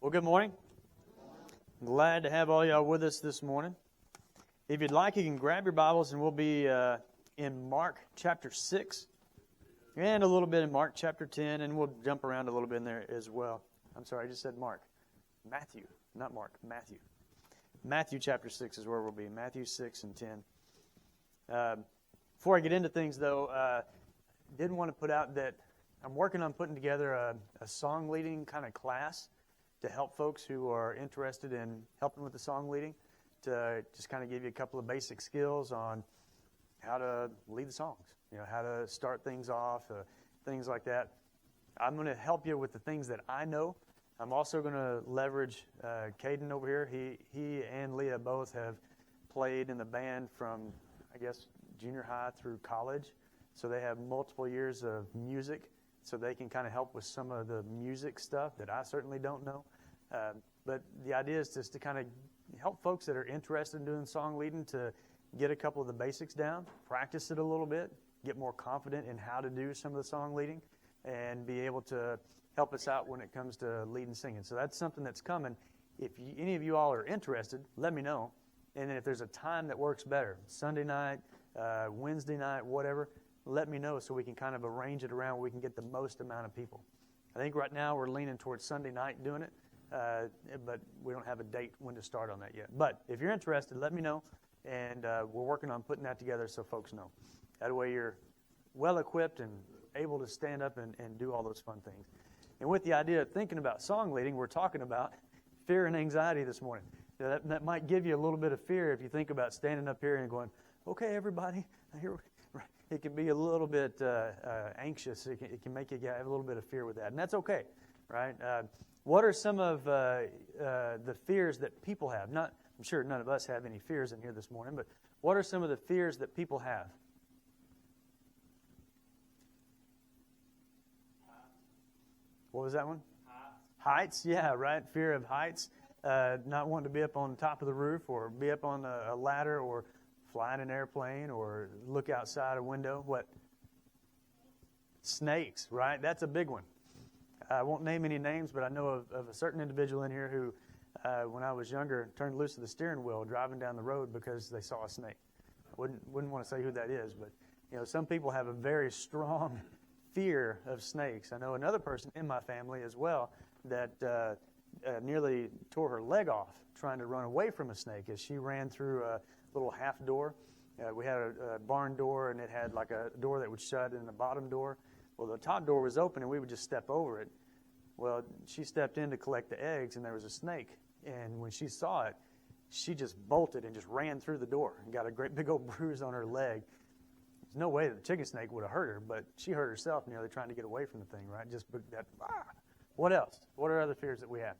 Well, good morning. Glad to have all y'all with us this morning. If you'd like, you can grab your Bibles and we'll be in Mark chapter 6 and a little bit in Mark chapter 10, and we'll jump around a little bit in there as well. I'm sorry, I just said Mark. Matthew, not Mark, Matthew. Matthew chapter 6 is where we'll be, Matthew 6 and 10. Before I get into things, though, didn't want to put out that I'm working on putting together a song leading kind of class to help folks who are interested in helping with the song leading, to just kind of give you a couple of basic skills on how to lead the songs, how to start things off, things like that. I'm going to help you with the things that I know. I'm also going to leverage Caden over here. He and Leah both have played in the band from, I guess, junior high through college, so they have multiple years of music, so they can kind of help with some of the music stuff that I certainly don't know. But the idea is just to kind of help folks that are interested in doing song leading to get a couple of the basics down, practice it a little bit, get more confident in how to do some of the song leading, and be able to help us out when it comes to leading singing. So that's something that's coming. If any of you all are interested, let me know. And then if there's a time that works better, Sunday night, Wednesday night, whatever, let me know so we can kind of arrange it around where we can get the most amount of people. I think right now we're leaning towards Sunday night doing it, but we don't have a date when to start on that yet. But if you're interested, let me know, and we're working on putting that together so folks know. That way you're well-equipped and able to stand up and do all those fun things. And with the idea of thinking about song leading, we're talking about fear and anxiety this morning. That might give you a little bit of fear if you think about standing up here and going, okay, everybody, here. It can be a little bit anxious. It can make you have a little bit of fear with that, and that's okay, right? What are some of the fears that people have? I'm sure none of us have any fears in here this morning, but what are some of the fears that people have? What was that one? Heights, yeah, right. Fear of heights. Not wanting to be up on top of the roof or be up on a ladder or fly in an airplane or look outside a window. What? Snakes, right? That's a big one. I won't name any names, but I know of a certain individual in here who, when I was younger, turned loose of the steering wheel driving down the road because they saw a snake. I wouldn't want to say who that is, but some people have a very strong fear of snakes. I know another person in my family as well that nearly tore her leg off trying to run away from a snake as she ran through a little half door. We had a barn door, and it had like a door that would shut and a bottom door. Well, the top door was open, and we would just step over it. Well, she stepped in to collect the eggs, and there was a snake. And when she saw it, she just bolted and just ran through the door and got a great big old bruise on her leg. There's no way that the chicken snake would have hurt her, but she hurt herself nearly trying to get away from the thing, right? Just that. What else? What are other fears that we have?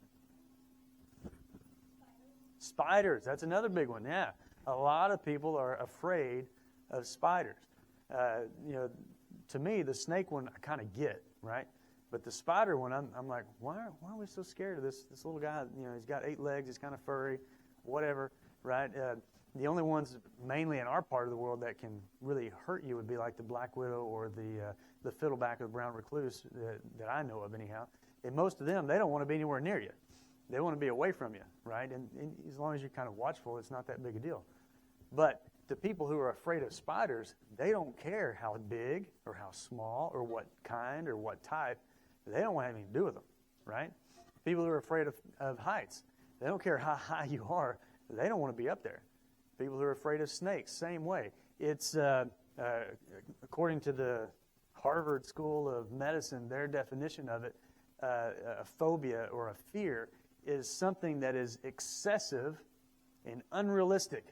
Spiders. That's another big one, yeah. A lot of people are afraid of spiders. To me, the snake one I kind of get, right? But the spider one, I'm like, why are we so scared of this little guy? He's got 8 legs, he's kind of furry, whatever, right? The only ones mainly in our part of the world that can really hurt you would be like the black widow or the fiddleback or the brown recluse that I know of anyhow. And most of them, they don't want to be anywhere near you. They want to be away from you, right? And as long as you're kind of watchful, it's not that big a deal. But the people who are afraid of spiders, they don't care how big or how small or what kind or what type. They don't want anything to do with them, right? People who are afraid of heights, they don't care how high you are. They don't want to be up there. People who are afraid of snakes, same way. It's, according to the Harvard School of Medicine, their definition of it, a phobia or a fear is something that is excessive and unrealistic.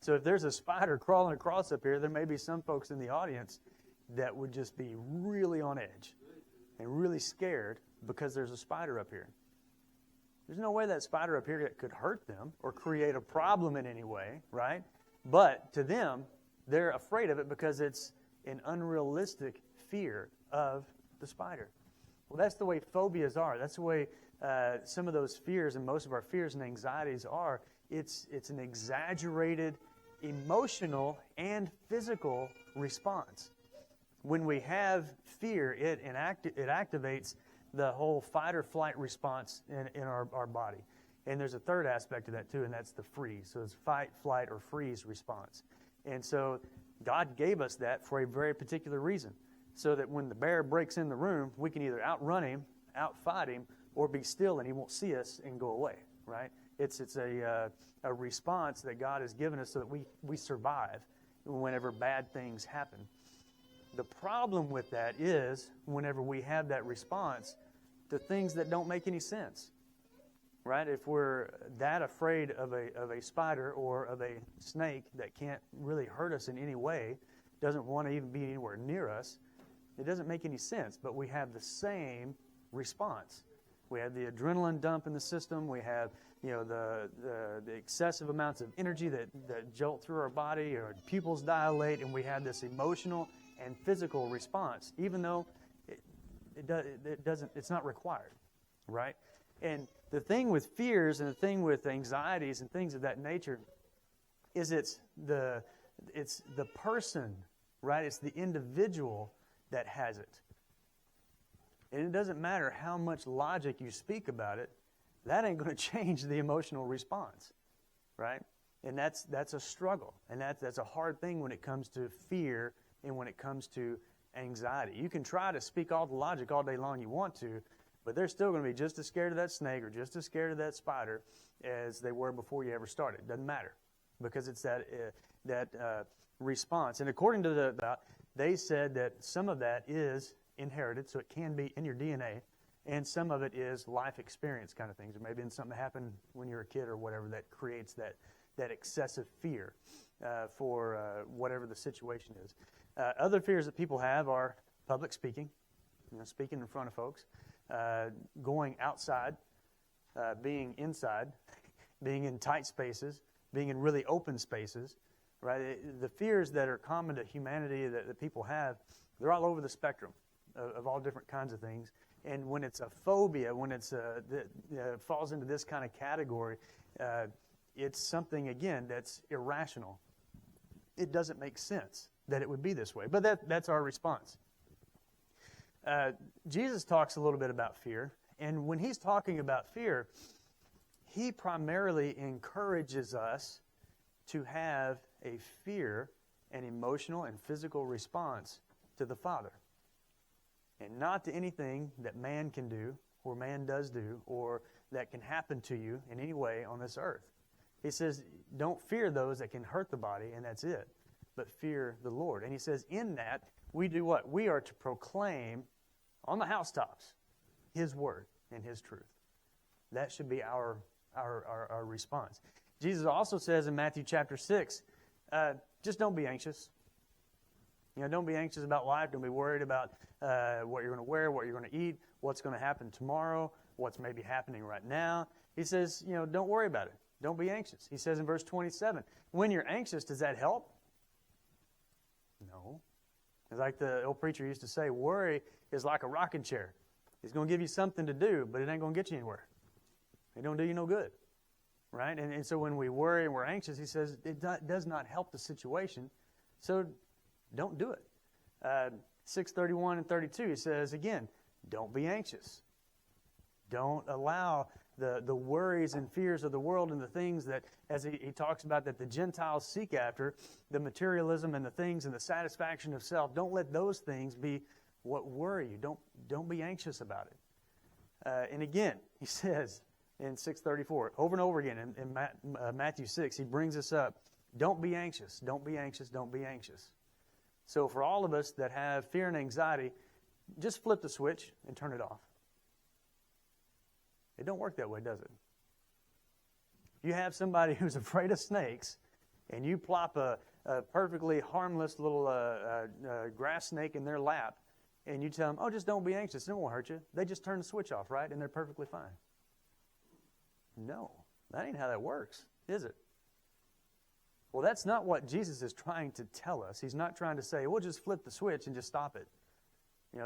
So if there's a spider crawling across up here, there may be some folks in the audience that would just be really on edge and really scared because there's a spider up here. There's no way that spider up here could hurt them or create a problem in any way, right? But to them, they're afraid of it because it's an unrealistic fear of the spider. Well, that's the way phobias are. That's the way some of those fears and most of our fears and anxieties are. It's an exaggerated emotional and physical response. When we have fear, it activates the whole fight or flight response in our body. And there's a third aspect to that too, and that's the freeze. So it's fight, flight, or freeze response. And so God gave us that for a very particular reason, so that when the bear breaks in the room, we can either outrun him, outfight him, or be still and he won't see us and go away, right? It's a response that God has given us so that we survive whenever bad things happen. The problem with that is whenever we have that response to things that don't make any sense, right? If we're that afraid of a spider or of a snake that can't really hurt us in any way, doesn't want to even be anywhere near us, it doesn't make any sense, but we have the same response. We have the adrenaline dump in the system. We have, the excessive amounts of energy that jolt through our body, our pupils dilate, and we have this emotional and physical response, even though it's not required, right? And the thing with fears and the thing with anxieties and things of that nature is it's the person, right? It's the individual that has it. And it doesn't matter how much logic you speak about it, that ain't going to change the emotional response, right? And that's a struggle. And that's a hard thing when it comes to fear and when it comes to anxiety. You can try to speak all the logic all day long you want to, but they're still going to be just as scared of that snake or just as scared of that spider as they were before you ever started. Doesn't matter, because it's that response. And according to they said that some of that is inherited, so it can be in your DNA, and some of it is life experience kind of things. Or maybe in something that happened when you're a kid or whatever that creates that excessive fear for whatever the situation is. Other fears that people have are public speaking, speaking in front of folks, going outside, being inside, being in tight spaces, being in really open spaces, right? The fears that are common to humanity that people have, they're all over the spectrum of all different kinds of things. And when it's a phobia, when it falls into this kind of category, it's something, again, that's irrational. It doesn't make sense that it would be this way. But that's our response. Jesus talks a little bit about fear. And when he's talking about fear, he primarily encourages us to have a fear, an emotional and physical response to the Father. And not to anything that man can do, or man does do, or that can happen to you in any way on this earth. He says, don't fear those that can hurt the body, and that's it, but fear the Lord. And he says, in that, we do what? We are to proclaim on the housetops his word and his truth. That should be our response. Jesus also says in Matthew chapter 6, just don't be anxious. Don't be anxious about life. Don't be worried about what you're going to wear, what you're going to eat, what's going to happen tomorrow, what's maybe happening right now. He says, don't worry about it. Don't be anxious. He says in verse 27, when you're anxious, does that help? No. It's like the old preacher used to say, worry is like a rocking chair. It's going to give you something to do, but it ain't going to get you anywhere. It don't do you no good, right? And so when we worry and we're anxious, he says it does not help the situation, so don't do it. 6:31 and 32, he says, again, don't be anxious. Don't allow the worries and fears of the world and the things that, as he talks about, that the Gentiles seek after, the materialism and the things and the satisfaction of self, don't let those things be what worry you. Don't be anxious about it. And again, he says in 6:34, over and over again in Matthew 6, he brings us up, don't be anxious, don't be anxious, don't be anxious. So for all of us that have fear and anxiety, just flip the switch and turn it off. It don't work that way, does it? If you have somebody who's afraid of snakes and you plop a perfectly harmless little grass snake in their lap and you tell them, oh, just don't be anxious, it won't hurt you. They just turn the switch off, right? And they're perfectly fine. No, that ain't how that works, is it? Well, that's not what Jesus is trying to tell us. He's not trying to say, we'll just flip the switch and just stop it.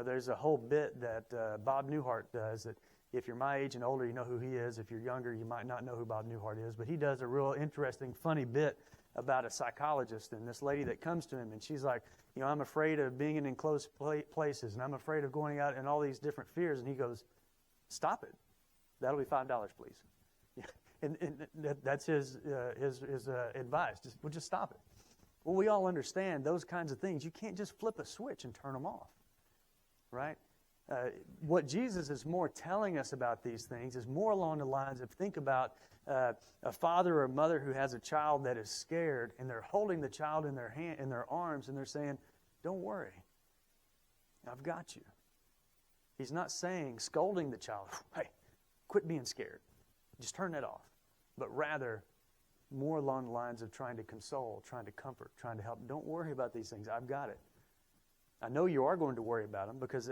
There's a whole bit that Bob Newhart does that if you're my age and older, you know who he is. If you're younger, you might not know who Bob Newhart is. But he does a real interesting, funny bit about a psychologist and this lady that comes to him, and she's like, I'm afraid of being in enclosed places, and I'm afraid of going out and all these different fears. And he goes, stop it. That'll be $5, please. And that's his advice. Just stop it. Well, we all understand those kinds of things. You can't just flip a switch and turn them off, right? What Jesus is more telling us about these things is more along the lines of, think about a father or a mother who has a child that is scared, and they're holding the child in their arms, and they're saying, don't worry, I've got you. He's not saying, scolding the child, hey, quit being scared, just turn that off, but rather more along the lines of trying to console, trying to comfort, trying to help. Don't worry about these things, I've got it. I know you are going to worry about them because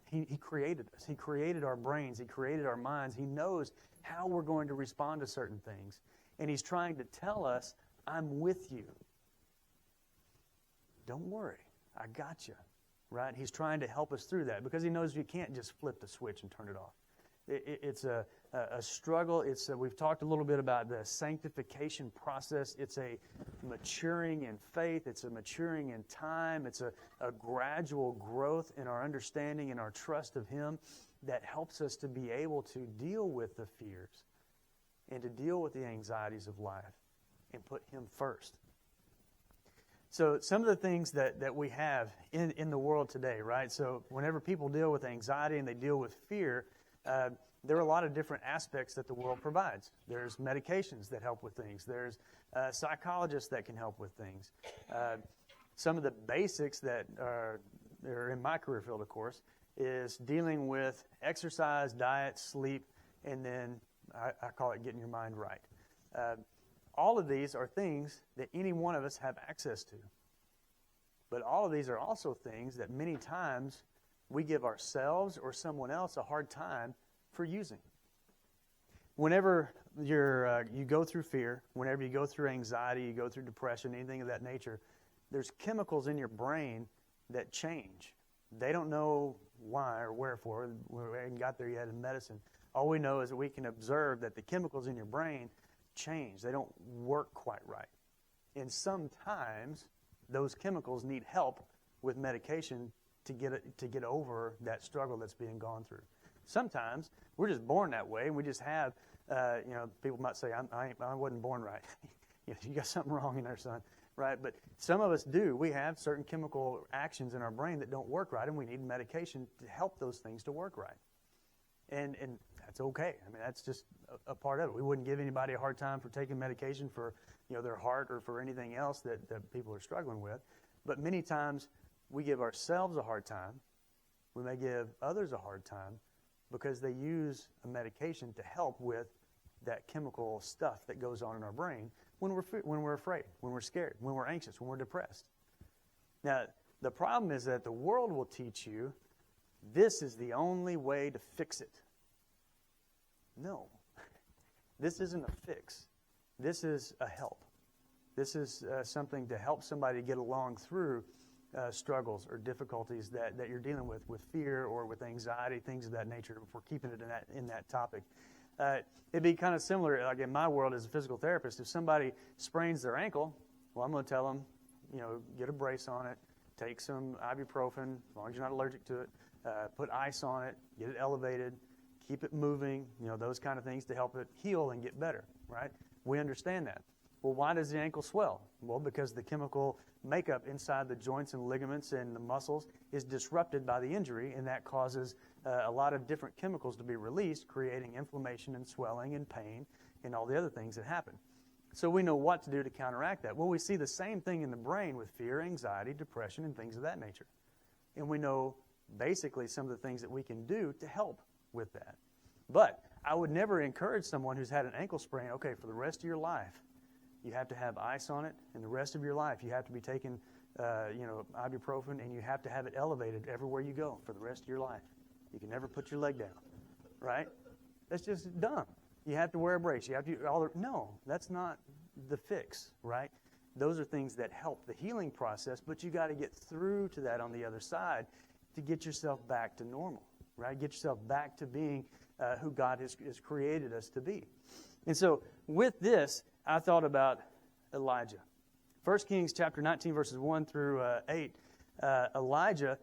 He created us. He created our brains. He created our minds. He knows how we're going to respond to certain things. And He's trying to tell us, I'm with you. Don't worry. I got you. Right? He's trying to help us through that because He knows you can't just flip the switch and turn it off. It's a struggle. We've talked a little bit about the sanctification process. It's a maturing in faith. It's a maturing in time. It's a gradual growth in our understanding and our trust of Him that helps us to be able to deal with the fears and to deal with the anxieties of life and put Him first. So some of the things that we have in the world today, right? So whenever people deal with anxiety and they deal with fear, there are a lot of different aspects that the world provides. There's medications that help with things. There's psychologists that can help with things. Some of the basics that are in my career field, of course, is dealing with exercise, diet, sleep, and then I call it getting your mind right. All of these are things that any one of us have access to. But all of these are also things that many times we give ourselves or someone else a hard time for using. Whenever you go through fear, whenever you go through anxiety, you go through depression, anything of that nature, there's chemicals in your brain that change. They don't know why or wherefore. We haven't got there yet in medicine. All we know is that we can observe that the chemicals in your brain change. They don't work quite right. And sometimes those chemicals need help with medication to get over that struggle that's being gone through. Sometimes we're just born that way, and we just have, people might say, I wasn't born right. You got something wrong in there, son, right? But some of us do. We have certain chemical actions in our brain that don't work right, and we need medication to help those things to work right. And that's okay. I mean, that's just a part of it. We wouldn't give anybody a hard time for taking medication for their heart or for anything else that people are struggling with. But many times we give ourselves a hard time. We may give others a hard time because they use a medication to help with that chemical stuff that goes on in our brain when we're afraid, when we're scared, when we're anxious, when we're depressed. Now, the problem is that the world will teach you this is the only way to fix it. No. This isn't a fix. This is a help. This is something to help somebody get along through struggles or difficulties that you're dealing with fear or with anxiety, things of that nature, if we're keeping it in that topic. It'd be kind of similar, like in my world as a physical therapist, if somebody sprains their ankle, well, I'm going to tell them, get a brace on it, take some ibuprofen, as long as you're not allergic to it, put ice on it, get it elevated, keep it moving, those kind of things to help it heal and get better, right? We understand that. Well, why does the ankle swell? Well, because the chemical makeup inside the joints and ligaments and the muscles is disrupted by the injury, and that causes a lot of different chemicals to be released, creating inflammation and swelling and pain and all the other things that happen. So we know what to do to counteract that. Well, we see the same thing in the brain with fear, anxiety, depression, and things of that nature. And we know basically some of the things that we can do to help with that. But I would never encourage someone who's had an ankle sprain, okay, for the rest of your life, you have to have ice on it, and the rest of your life you have to be taking, ibuprofen, and you have to have it elevated everywhere you go for the rest of your life. You can never put your leg down, right? That's just dumb. You have to wear a brace. You have to no, that's not the fix, right? Those are things that help the healing process, but you got to get through to that on the other side to get yourself back to normal, right? Get yourself back to being who God has created us to be. And so with this, I thought about Elijah. 1 Kings chapter 19, verses 1 through 8, Elijah,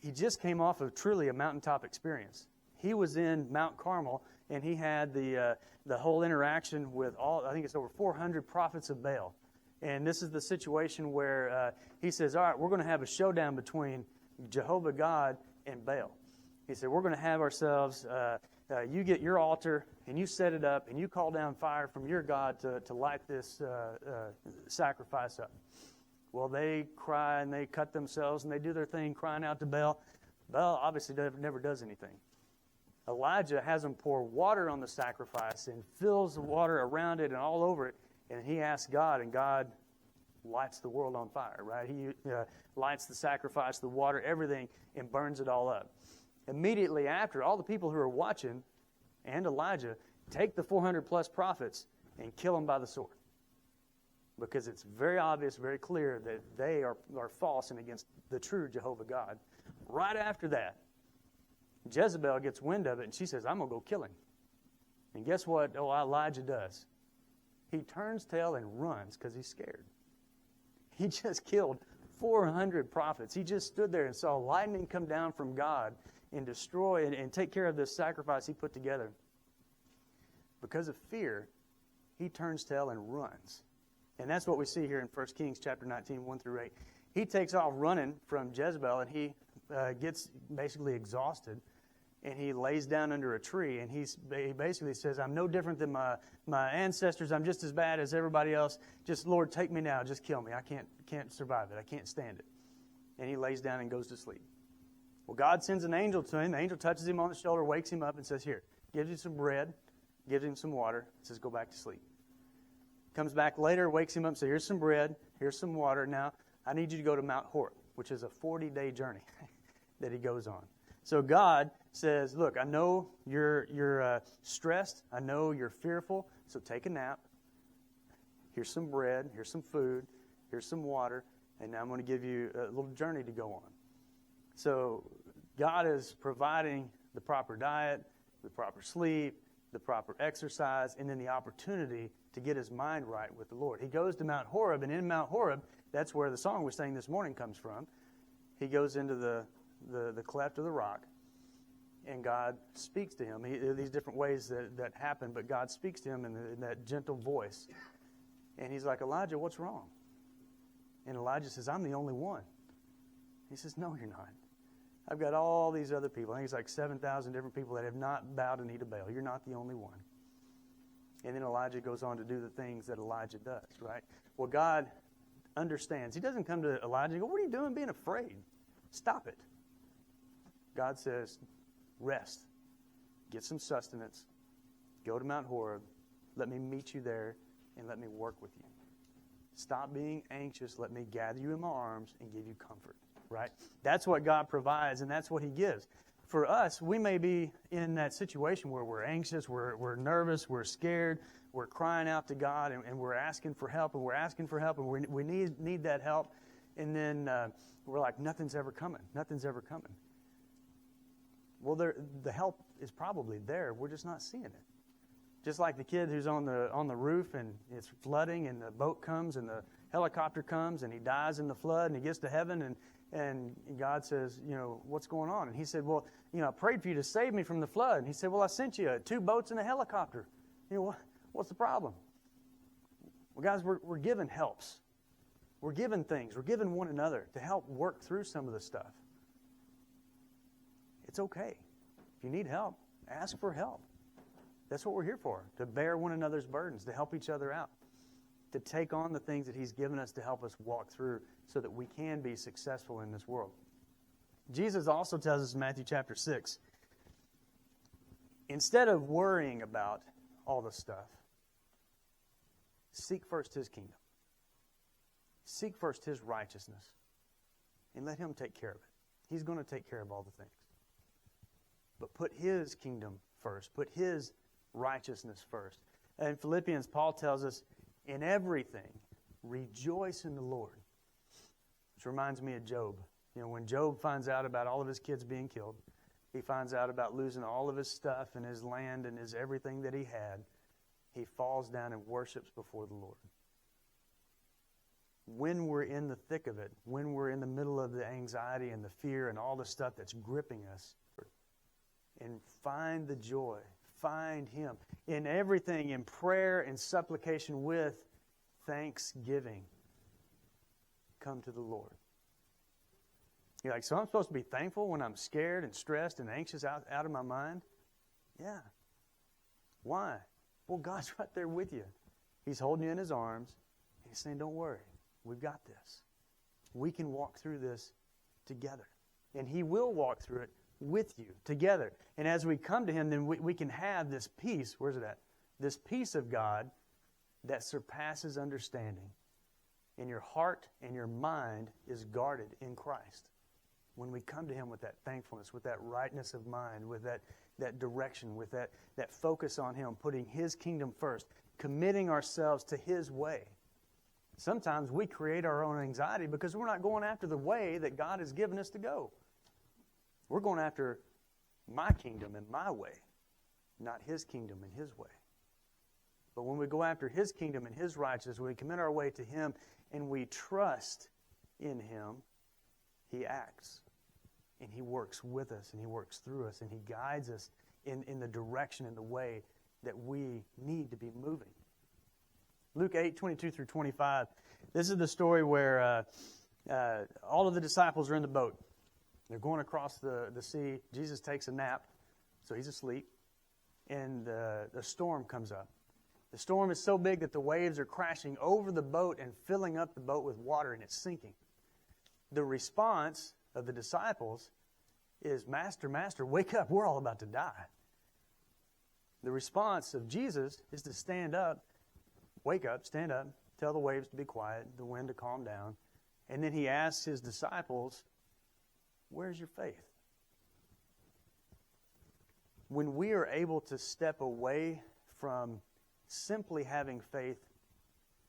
he just came off of truly a mountaintop experience. He was in Mount Carmel, and he had the whole interaction with I think it's over 400 prophets of Baal. And this is the situation where he says, all right, we're going to have a showdown between Jehovah God and Baal. He said, we're going to have ourselves, you get your altar, and you set it up, and you call down fire from your God to light this sacrifice up. Well, they cry, and they cut themselves, and they do their thing, crying out to Baal. Baal obviously never does anything. Elijah has them pour water on the sacrifice and fills the water around it and all over it, and he asks God, and God lights the world on fire, right? He lights the sacrifice, the water, everything, and burns it all up. Immediately after, all the people who are watching, and Elijah, take the 400-plus prophets and kill them by the sword. Because it's very obvious, very clear that they are false and against the true Jehovah God. Right after that, Jezebel gets wind of it, and she says, I'm going to go kill him. And guess what Elijah does? He turns tail and runs because he's scared. He just killed 400 prophets. He just stood there and saw lightning come down from God and destroy and take care of this sacrifice he put together. Because of fear, he turns tail and runs. And that's what we see here in 1 Kings chapter 19, 1 through 8. He takes off running from Jezebel, and he gets basically exhausted, and he lays down under a tree, and he basically says, I'm no different than my ancestors. I'm just as bad as everybody else. Just, Lord, take me now. Just kill me. I can't survive it. I can't stand it. And he lays down and goes to sleep. Well, God sends an angel to him. The angel touches him on the shoulder, wakes him up, and says, here, gives him some bread, gives him some water, says, go back to sleep. Comes back later, wakes him up, says, here's some bread, here's some water. Now, I need you to go to Mount Horeb, which is a 40-day journey that he goes on. So God says, look, I know you're stressed. I know you're fearful, so take a nap. Here's some bread. Here's some food. Here's some water. And now I'm going to give you a little journey to go on. So God is providing the proper diet, the proper sleep, the proper exercise, and then the opportunity to get his mind right with the Lord. He goes to Mount Horeb, and in Mount Horeb, that's where the song we sang this morning comes from. He goes into the cleft of the rock, and God speaks to him. There are these different ways that happen, but God speaks to him in that gentle voice. And he's like, Elijah, what's wrong? And Elijah says, I'm the only one. He says, no, you're not. I've got all these other people. I think it's like 7,000 different people that have not bowed a knee to Baal. You're not the only one. And then Elijah goes on to do the things that Elijah does, right? Well, God understands. He doesn't come to Elijah and go, what are you doing being afraid? Stop it. God says, rest. Get some sustenance. Go to Mount Horeb. Let me meet you there, and let me work with you. Stop being anxious. Let me gather you in my arms and give you comfort, right? That's what God provides, and that's what he gives. For us, we may be in that situation where we're anxious, we're nervous, we're scared, we're crying out to God, and we're asking for help, and we need that help, and then we're like, nothing's ever coming. Well, the help is probably there. We're just not seeing it. Just like the kid who's on the roof, and it's flooding, and the boat comes, and the helicopter comes, and he dies in the flood, and he gets to heaven, and God says, what's going on? And he said, well, I prayed for you to save me from the flood. And he said, well, I sent you 2 boats and a helicopter. What's the problem? Well, guys, we're given helps. We're given things. We're given one another to help work through some of the stuff. It's okay. If you need help, ask for help. That's what we're here for, to bear one another's burdens, to help each other out, to take on the things that he's given us to help us walk through so that we can be successful in this world. Jesus also tells us in Matthew chapter 6, instead of worrying about all the stuff, seek first his kingdom. Seek first his righteousness, and let him take care of it. He's going to take care of all the things. But put his kingdom first. Put his righteousness first. And in Philippians, Paul tells us, in everything, rejoice in the Lord. Which reminds me of Job. When Job finds out about all of his kids being killed, he finds out about losing all of his stuff and his land and his everything that he had, he falls down and worships before the Lord. when we're in the thick of it, when we're in the middle of the anxiety and the fear and all the stuff that's gripping us, and find the joy, find Him in everything, in prayer and supplication with thanksgiving. Come to the Lord. You're like, so I'm supposed to be thankful when I'm scared and stressed and anxious out of my mind? Yeah. Why? Well, God's right there with you. He's holding you in His arms. And He's saying, don't worry. We've got this. We can walk through this together. And He will walk through it with you together. And as we come to Him, then we can have this peace. Where's it at? This peace of God that surpasses understanding. And your heart and your mind is guarded in Christ. When we come to Him with that thankfulness, with that rightness of mind, with that direction, with that focus on Him, putting His kingdom first, committing ourselves to His way. Sometimes we create our own anxiety because we're not going after the way that God has given us to go. We're going after my kingdom and my way, not His kingdom and His way. But when we go after His kingdom and His righteousness, when we commit our way to Him and we trust in Him, He acts. And He works with us, and He works through us, and He guides us in the direction and the way that we need to be moving. Luke 8:22-25. This is the story where all of the disciples are in the boat. They're going across the sea. Jesus takes a nap, so He's asleep, and the storm comes up. The storm is so big that the waves are crashing over the boat and filling up the boat with water, and it's sinking. The response of the disciples is, Master, Master, wake up. We're all about to die. The response of Jesus is to stand up, wake up, stand up, tell the waves to be quiet, the wind to calm down. And then He asks His disciples, where's your faith? When we are able to step away from simply having faith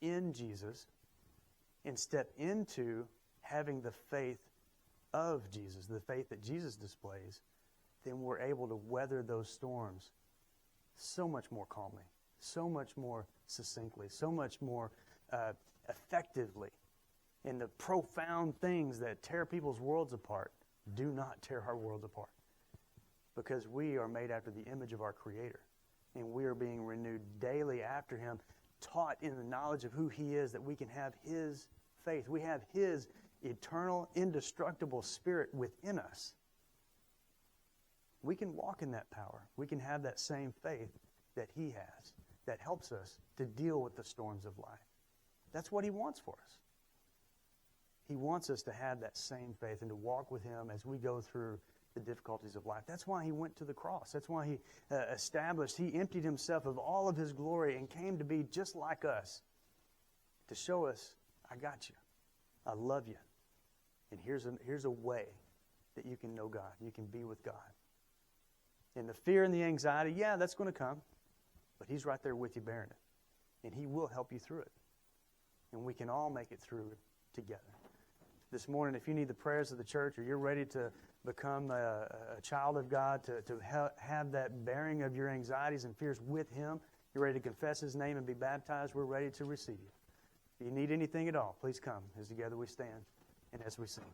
in Jesus and step into having the faith of Jesus, the faith that Jesus displays, then we're able to weather those storms so much more calmly, so much more succinctly, so much more effectively. And the profound things that tear people's worlds apart do not tear our worlds apart, because we are made after the image of our Creator, and we are being renewed daily after Him, taught in the knowledge of who He is, that we can have His faith. We have His eternal, indestructible Spirit within us. We can walk in that power. We can have that same faith that He has that helps us to deal with the storms of life. That's what He wants for us. He wants us to have that same faith and to walk with Him as we go through the difficulties of life. That's why He went to the cross. That's why He He emptied Himself of all of His glory and came to be just like us, to show us, I got you. I love you. And here's a way that you can know God. You can be with God. And the fear and the anxiety, yeah, that's going to come. But He's right there with you bearing it. And He will help you through it. And we can all make it through together. This morning, if you need the prayers of the church, or you're ready to become a child of God, to have that bearing of your anxieties and fears with Him, you're ready to confess His name and be baptized, we're ready to receive you. If you need anything at all, please come as together we stand and as we sing.